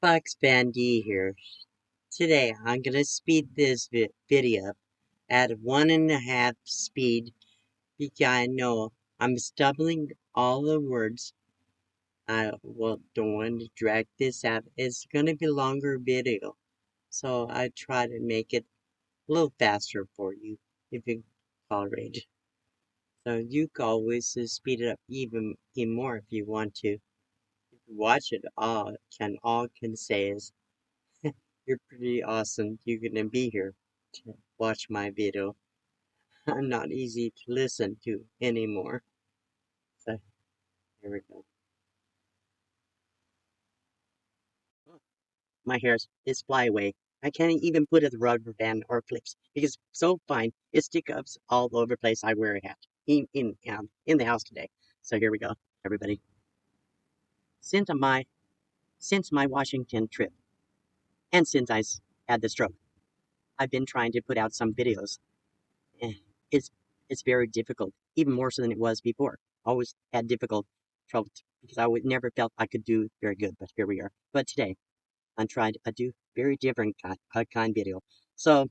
Fox Van D here. Today I'm gonna speed this video up at 1.5 speed because I know I'm stumbling all the words. Don't want to drag this out. It's gonna be longer video, so I try to make it a little faster for you if you tolerate it. So you can always speed it up even more if you want to. If you watch it, all can say is you're pretty awesome. You're gonna be here to watch my video. I'm not easy to listen to anymore. So here we go. Oh, my hair is fly away. I can't even put it rubber band or clips because it's so fine. It sticks up all over the place. I wear a hat in the house today. So here we go, everybody. Since my since my Washington trip and since had the stroke, I've been trying to put out some videos. Eh, It's it's very difficult, even more so than it was before. Always had difficult trouble because I would never felt I could do very good, but here we are. But today I'm trying to do very different kind video. So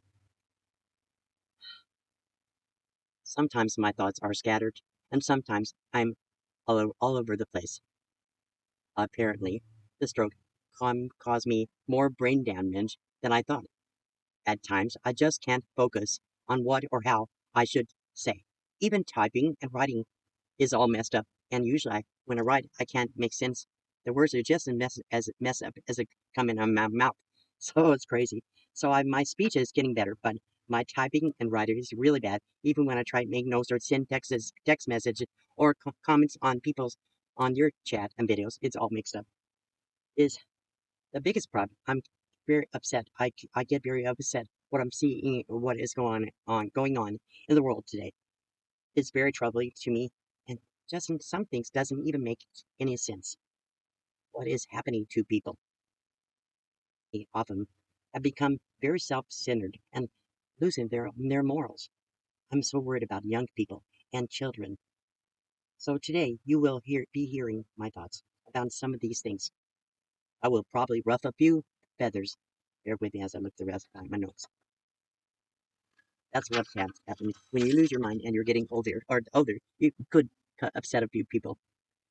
sometimes my thoughts are scattered, and sometimes I'm all over the place. Apparently, the stroke caused me more brain damage than I thought. At times, I just can't focus on what or how I should say. Even typing and writing is all messed up, and usually when I write, I can't make sense. The words are just as mess up as they come in my mouth. So it's crazy. My speech is getting better, but my typing and writing is really bad. Even when I try to make notes or send text messages or comments on on your chat and videos, it's all mixed up. Is the biggest problem. I'm very upset. I get very upset what I'm seeing, what is going on in the world today. It's very troubling to me, and just in some things doesn't even make any sense. What is happening to people? They often have become very self-centered and losing their morals. I'm so worried about young people and children. So today you will be hearing my thoughts about some of these things. I will probably ruffle a few feathers. Bear with me as I look the rest of my notes. That's what happens when you lose your mind and you're getting older. You could upset a few people.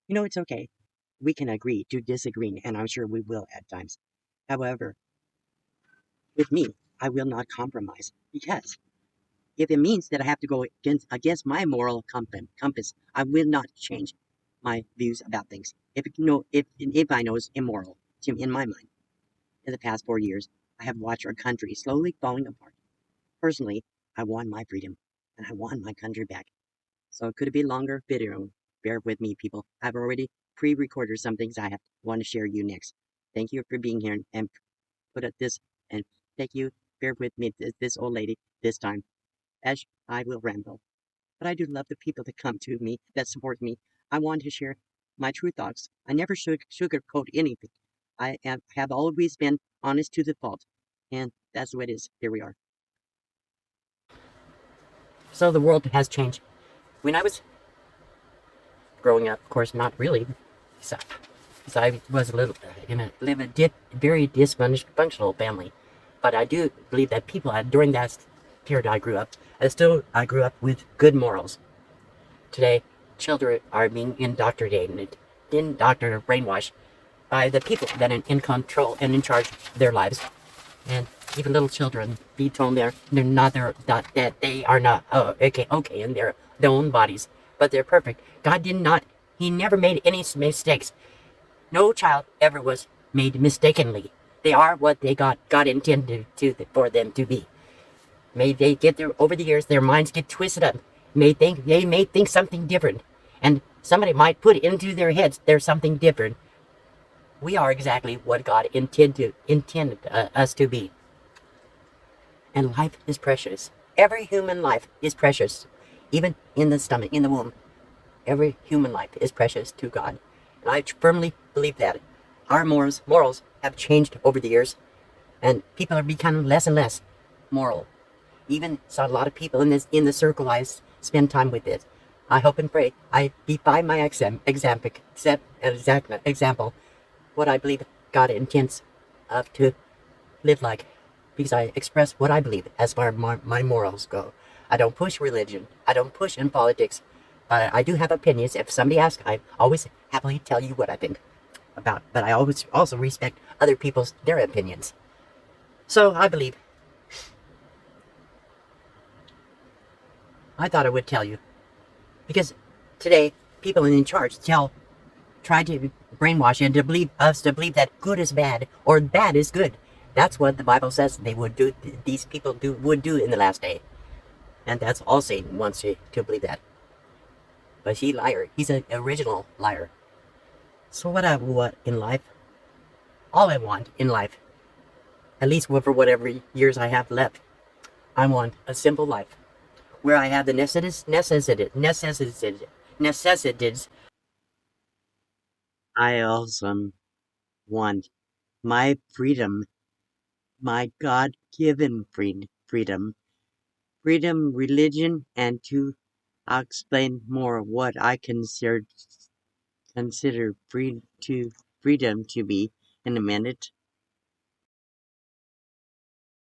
It's okay. We can agree to disagree, and I'm sure we will at times. However, with me, I will not compromise because if it means that I have to go against my moral compass, I will not change my views about things. If I know it's immoral in my mind. In the past 4 years, I have watched our country slowly falling apart. Personally, I want my freedom and I want my country back. So could it be longer video? Bear with me, people. I've already pre-recorded some things I want to share you next. Thank you for being here and put at this and thank you. Bear with me, this old lady, this time, as I will ramble. But I do love the people that come to me, that support me. I want to share my true thoughts. I never sugarcoat anything. I have always been honest to the fault, and that's the way it is. Here we are. So the world has changed. When I was growing up, of course, not really. So, I was a little live a very dysfunctional family, but I do believe that people during that period I grew up, I grew up with good morals. Today, children are being indoctrinated, brainwashed by the people that are in control and in charge of their lives, and even little children be told they're not that they are not okay in their own bodies, but they're perfect. God did not. He never made any mistakes. No child ever was made mistakenly. They are what they God intended for them to be. May they get there over the years, their minds get twisted up. They may think something different, and somebody might put into their heads there's something different. We are exactly what God intended us to be. And life is precious. Every human life is precious. Even in the stomach, in the womb. Every human life is precious to God. And I firmly believe that. Our morals have changed over the years. And people are becoming less and less moral. Even saw a lot of people in the circle I spend time with it. I hope and pray I by my example what I believe God intends to live like, because I express what I believe as far as my morals go. I don't push religion. I don't push in politics. But I do have opinions. If somebody asks, I always happily tell you what I think about. But I always also respect other people's their opinions. So I believe. I thought I would tell you because today people in charge try to brainwash and to believe us to believe that good is bad or bad is good. That's what the Bible says they would do. These people would do in the last day, and that's all Satan wants you to believe that. But he's a liar. He's an original liar. So what I want in life, all I want in life, at least for whatever years I have left, I want a simple life where I have the necessities. I also want my freedom, my God-given freedom, religion, and I'll explain more what I consider freedom to be in a minute.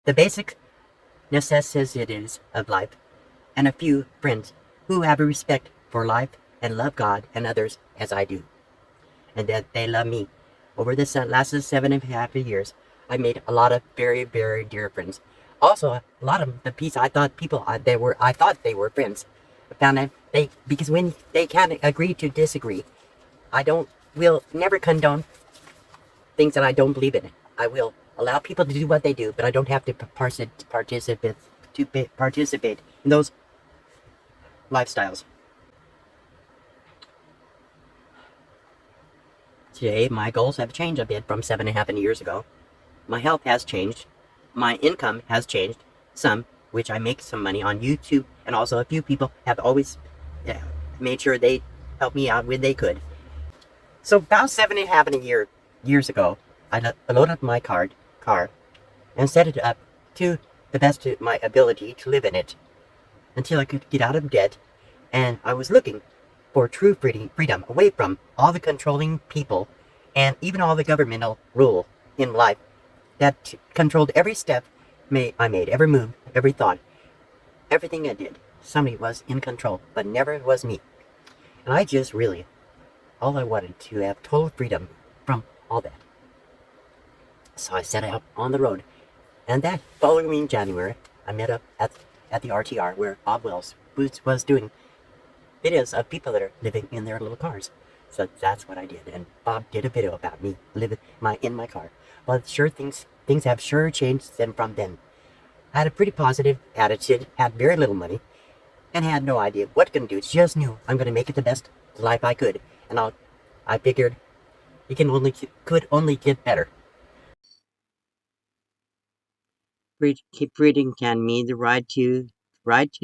The basic necessities of life, and a few friends who have a respect for life and love God and others as I do, and that they love me. Over the last 7.5 years, I made a lot of very, very dear friends. Also, a lot of the peace I thought I thought they were friends. I found out because when they can't agree to disagree, will never condone things that I don't believe in. I will allow people to do what they do, but I don't have to participate in those lifestyles. Today, my goals have changed a bit from 7.5 years ago. My health has changed. My income has changed some, which I make some money on YouTube, and also a few people have always made sure they helped me out when they could. So about 7.5 years ago, I loaded up my car and set it up to the best of my ability to live in it until I could get out of debt, and I was looking for true freedom away from all the controlling people and even all the governmental rule in life that controlled every step I made, every move, every thought, everything I did. Somebody was in control, but never was me. And I just really, all I wanted to have total freedom from all that. So I set out on the road. And that following January, I met up at the RTR where Bob Wells was doing videos of people that are living in their little cars. So that's what I did. And Bob did a video about me living in my car. But sure, things have sure changed from then. I had a pretty positive attitude, had very little money, and had no idea what I'm going to do. Just knew I'm going to make it the best life I could. And I figured it could only get better. Freedom can mean the right to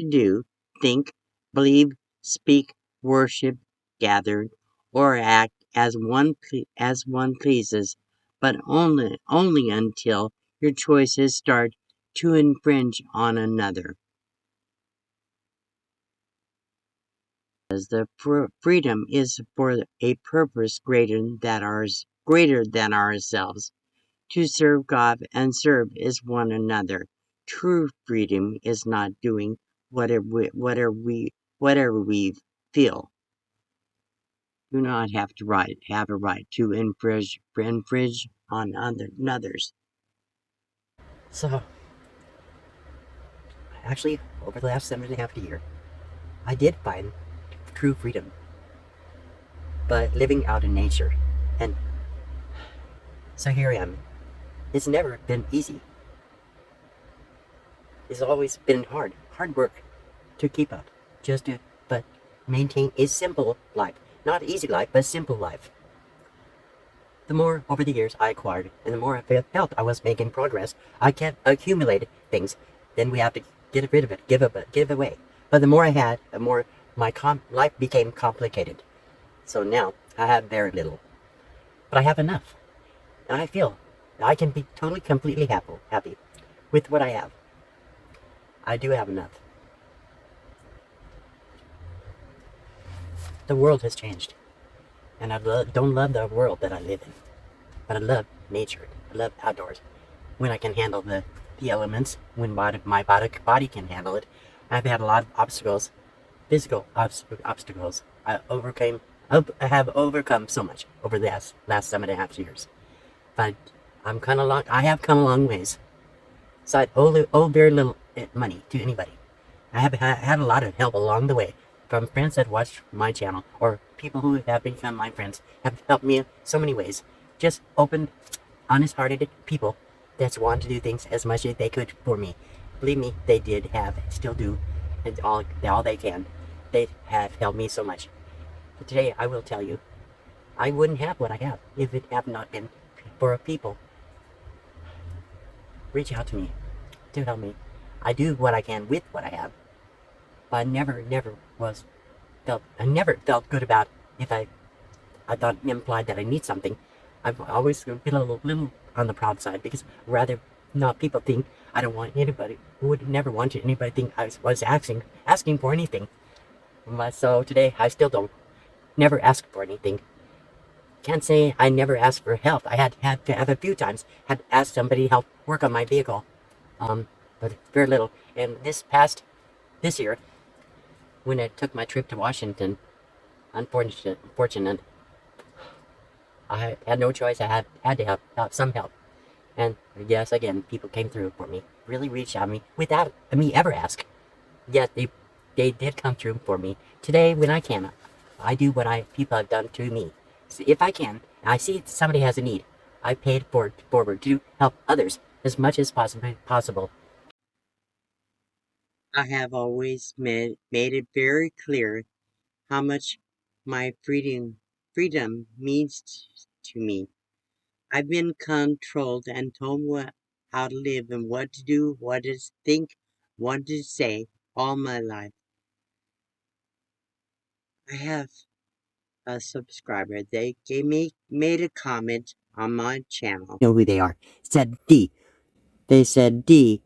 do, think, believe, speak, worship, gather, or act as one pleases, but only until your choices start to infringe on another. As the freedom is for a purpose greater than ourselves. To serve God and serve is one another. True freedom is not doing whatever we feel. Do not have a right to infringe on others. So, actually, over the last 7.5 years, I did find true freedom by living out in nature. And so here I am. It's never been easy. It's always been hard work to keep up, but maintain a simple life. Not easy life, but simple life. The more over the years I acquired, and the more I felt I was making progress, I kept accumulating things. Then we have to get rid of it, give away. But the more I had, the more my life became complicated. So now I have very little, but I have enough, and I feel I can be totally, completely happy with what I have. I do have enough. The world has changed, and I don't love the world that I live in, but I love nature. I love outdoors. When I can handle the elements, when my body can handle it. I've had a lot of obstacles, physical obstacles. I have overcome so much over the last 7.5 years. But I have come a long ways. So I owe very little money to anybody. I have had a lot of help along the way from friends that watch my channel or people who have become my friends have helped me in so many ways. Just open, honest-hearted people that want to do things as much as they could for me. Believe me, they did have, still do, and all they can. They have helped me so much. But today I will tell you, I wouldn't have what I have if it had not been for people reach out to me to help me. I do what I can with what I have, but I never felt good about if I thought it implied that I need something. I've always been a little on the proud side because rather not people think I don't want anybody would never want anybody think I was asking for anything. But so today I still don't never ask for anything. Can't say I never asked for help. I had to have a few times had asked somebody to help work on my vehicle. But very little. And this year when I took my trip to Washington, unfortunate, I had no choice. I had to have some help. And yes, again, people came through for me. Really reached out to me without me ever ask. Yet they did come through for me. Today, when I can, I do what people have done to me. So if I can, and I see somebody has a need, I pay it forward to help others as much as possible. I have always made it very clear how much my freedom means to me. I've been controlled and told how to live and what to do, what to think, what to say all my life. I have a subscriber. They made a comment on my channel. Know who they are. Said D. They said D.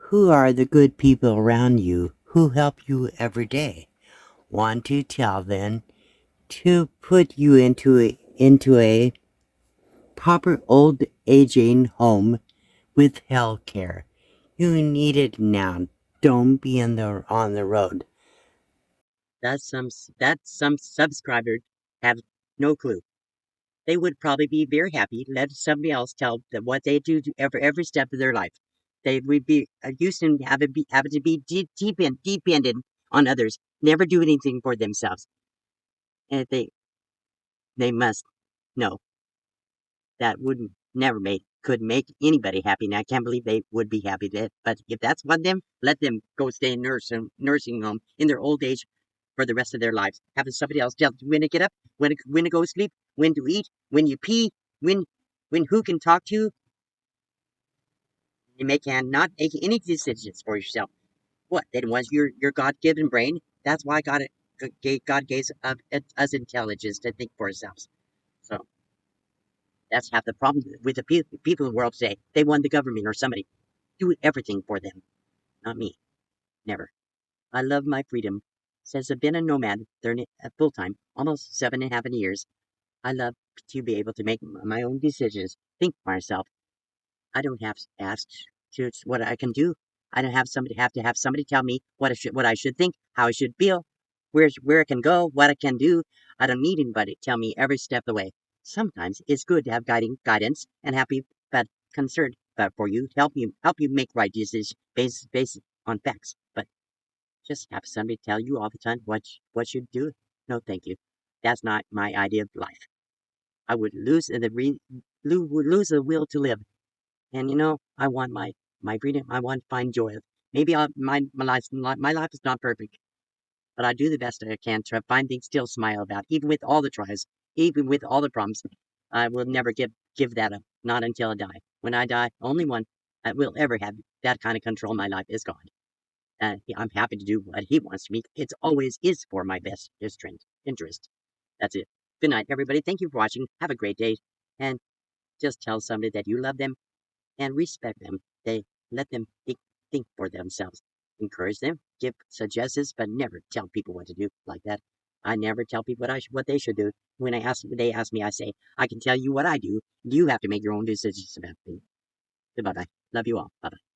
Who are the good people around you who help you every day? Want to tell them to put you into a proper old aging home with health care. You need it now. Don't be on the road. That some subscribers have no clue. They would probably be very happy let somebody else tell them what they do to every step of their life. They would be used to having to be dependent on others, never do anything for themselves, and they must know that wouldn't never make could make anybody happy. And I can't believe they would be happy that. But if that's what them, let them go stay in nursing home in their old age for the rest of their lives. Having somebody else tell them when to get up, when to go to sleep, when to eat, when you pee, when who can talk to you. You cannot make any decisions for yourself. What then was your God given brain? That's why God gave us intelligence to think for ourselves. So that's half the problem with the people in the world today. They want the government or somebody do everything for them, not me. Never. I love my freedom. Since I've been a nomad full time, almost 7.5 years, I love to be able to make my own decisions, think for myself. I don't have to ask to what I can do. I don't have to have somebody tell me what I should think, how I should feel, where I can go, what I can do. I don't need anybody to tell me every step of the way. Sometimes it's good to have guidance and happy but concerned but for you to help you make right decisions based on facts. But just have somebody tell you all the time what you do. No, thank you. That's not my idea of life. I would lose the will to live. And I want my freedom. I want to find joy. Maybe my life is not perfect, but I do the best I can to find things still smile about, even with all the tries, even with all the problems. I will never give that up, not until I die. When I die, only one that will ever have that kind of control in my life is God. And I'm happy to do what He wants me. It's always is for my best interest. That's it. Good night, everybody. Thank you for watching. Have a great day, and just tell somebody that you love them and respect them. They let them think for themselves. Encourage them, give suggestions, but never tell people what to do like that. I never tell people what they should do. When they ask me, I say, I can tell you what I do. You have to make your own decisions about me. Goodbye bye. Love you all. Bye bye.